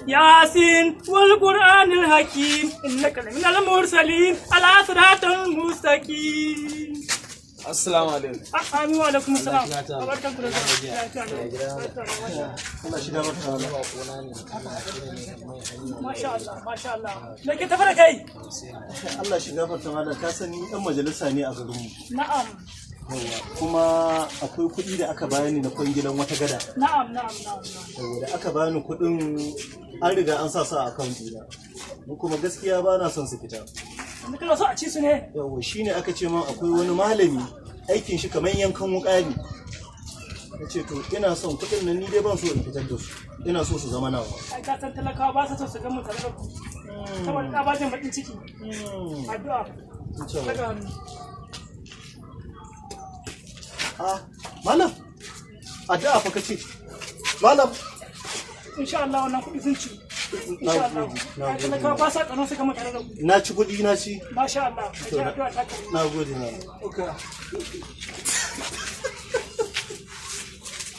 ياسين والقرآن الحكيم إنك لمن المرسلين على صراط مستقيم. Assalamu alaikum. Amin wa alaikum assalam. Barkan ku da zuwa. Allah shiga barka da Masha Allah, masha Allah. Me ke tafi da kai? Allah shiga barka da ka sani dan majalisa ne a garin mu. Na'am. Kuma akwai kuɗi da aka bani na kwangilan wata gada. Na'am. Da aka bani kuɗin an riga an sa su a account ɗina. Mu kuma gaskiya ba na son su fita. Yanzu kana so a ci su ne? Yawwa shine aka ce min akwai wani malami aikin shi kamar yankan wuƙa ne. Na ce to ina son kuɗin nan ni dai ban so in fitar da su. Ina so su zama nawa. Ai ka san talakawa ba su so su ga mu tare da ku. Saboda ka bajin bakin ciki. Addu'a. Daga hannu. Malam, addu'a fa kace. Malam, insha Allah wannan kuɗi sun ci. Insha Allah. Talakawa ba sa ƙanon su ga mu tare da ku. na ci kuɗi na ci. Masha Allah. Addu'a ta kai. Na gode na. Okay.